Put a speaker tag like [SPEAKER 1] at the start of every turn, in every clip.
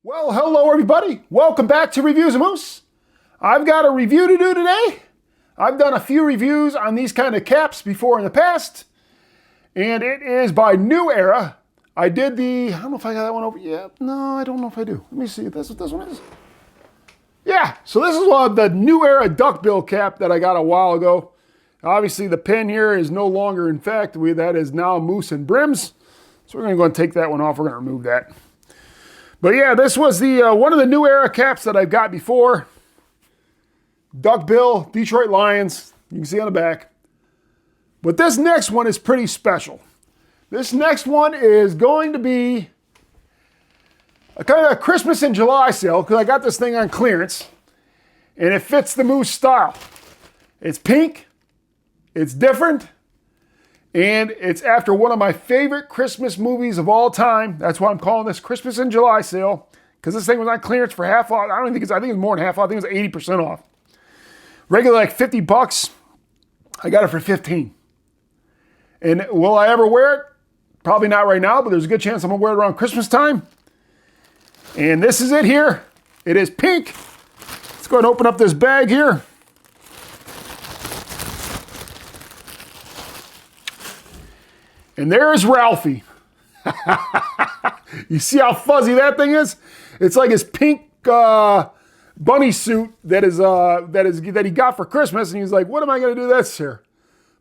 [SPEAKER 1] Well, hello everybody. Welcome back to Reviews of Moose. I've got a review to do today. I've done a few reviews on these kind of caps before in the past, and it is by New Era. I did I don't know if I got that one over yet. No, I don't know if I do. Let me see if that's what this one is. Yeah, so this is the New Era duckbill cap that I got a while ago. Obviously the pin here is no longer in fact. That is now moose and brims. So we're going to go and take that one off. We're going to remove that. But yeah, this was one of the New Era caps that I've got before. Duckbill, Detroit Lions. You can see on the back. But this next one is pretty special. This next one is going to be a kind of a Christmas in July sale because I got this thing on clearance. And it fits the moose style. It's pink. It's different. And it's after one of my favorite Christmas movies of all time. That's why I'm calling this Christmas in July sale. Because this thing was on clearance for half off. I think it's more than half off. I think it was 80% off. Regular like 50 bucks. I got it for 15. And will I ever wear it? Probably not right now, but there's a good chance I'm going to wear it around Christmas time. And this is it here. It is pink. Let's go ahead and open up this bag here. And there's Ralphie. You see how fuzzy that thing is? It's like his pink bunny suit that he got for Christmas, and he's like, "What am I going to do this here?"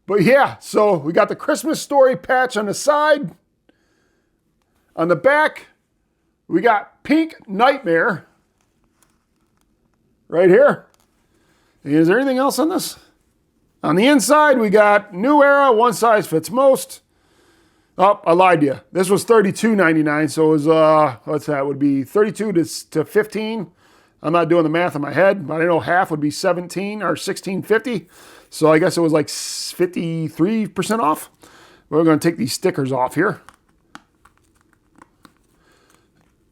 [SPEAKER 1] But yeah, so we got the Christmas Story patch on the side. On the back, we got Pink Nightmare right here. Is there anything else on this? On the inside, we got New Era, one size fits most. Oh, I lied to you. This was $32.99, so it was, what's that? Would be 32 to 15. I'm not doing the math in my head, but I know half would be 17 or 16.50. So I guess it was like 53% off. We're going to take these stickers off here.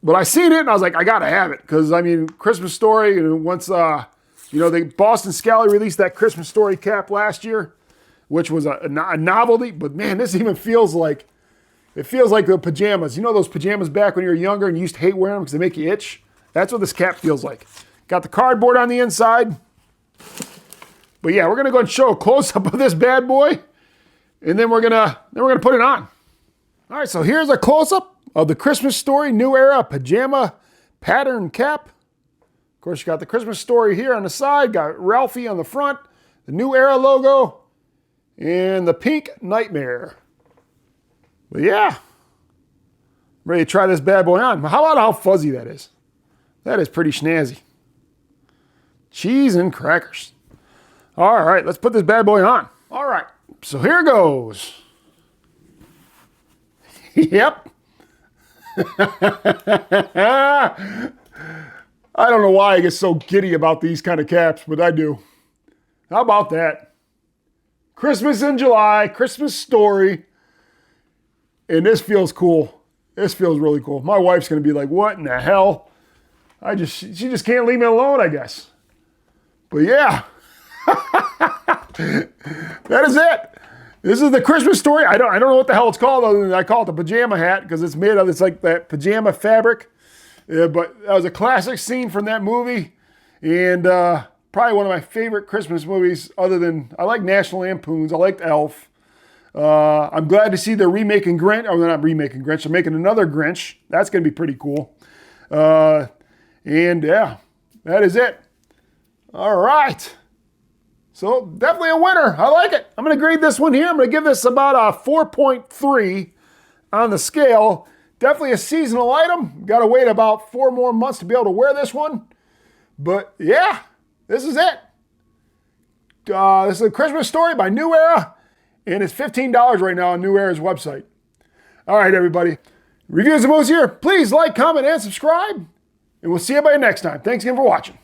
[SPEAKER 1] But I seen it and I was like, I got to have it. Because, I mean, Christmas Story, once, the Boston Scally released that Christmas Story cap last year, which was a novelty. But man, this even feels like, the pajamas. You know those pajamas back when you were younger and you used to hate wearing them because they make you itch? That's what this cap feels like. Got the cardboard on the inside. But yeah, we're going to go and show a close-up of this bad boy. And then we're gonna put it on. All right, so here's a close-up of the Christmas Story New Era pajama pattern cap. Of course, you got the Christmas Story here on the side. Got Ralphie on the front. The New Era logo. And the Pink Nightmare. But yeah, ready to try this bad boy on. How about how fuzzy that is? That is pretty snazzy. Cheese and crackers. All right, let's put this bad boy on. All right, so here goes. Yep. I don't know why I get so giddy about these kind of caps, but I do. How about that? Christmas in July, Christmas Story. And this feels cool. This feels really cool. My wife's going to be like, what in the hell? She just can't leave me alone, I guess. But yeah. That is it. This is the Christmas Story. I don't know what the hell it's called other than I call it the pajama hat because it's like that pajama fabric. But that was a classic scene from that movie. And probably one of my favorite Christmas movies other than, I like National Lampoons. I liked Elf. I'm glad to see they're remaking Grinch. Oh, they're not remaking Grinch. They're making another Grinch. That's going to be pretty cool. And yeah, that is it. All right. So definitely a winner. I like it. I'm going to grade this one here. I'm going to give this about a 4.3 on the scale. Definitely a seasonal item. Got to wait about 4 more months to be able to wear this one. But yeah, this is it. This is a Christmas Story by New Era. And it's $15 right now on New Era's website. All right, everybody. Reviews of Moose here. Please like, comment, and subscribe. And we'll see everybody next time. Thanks again for watching.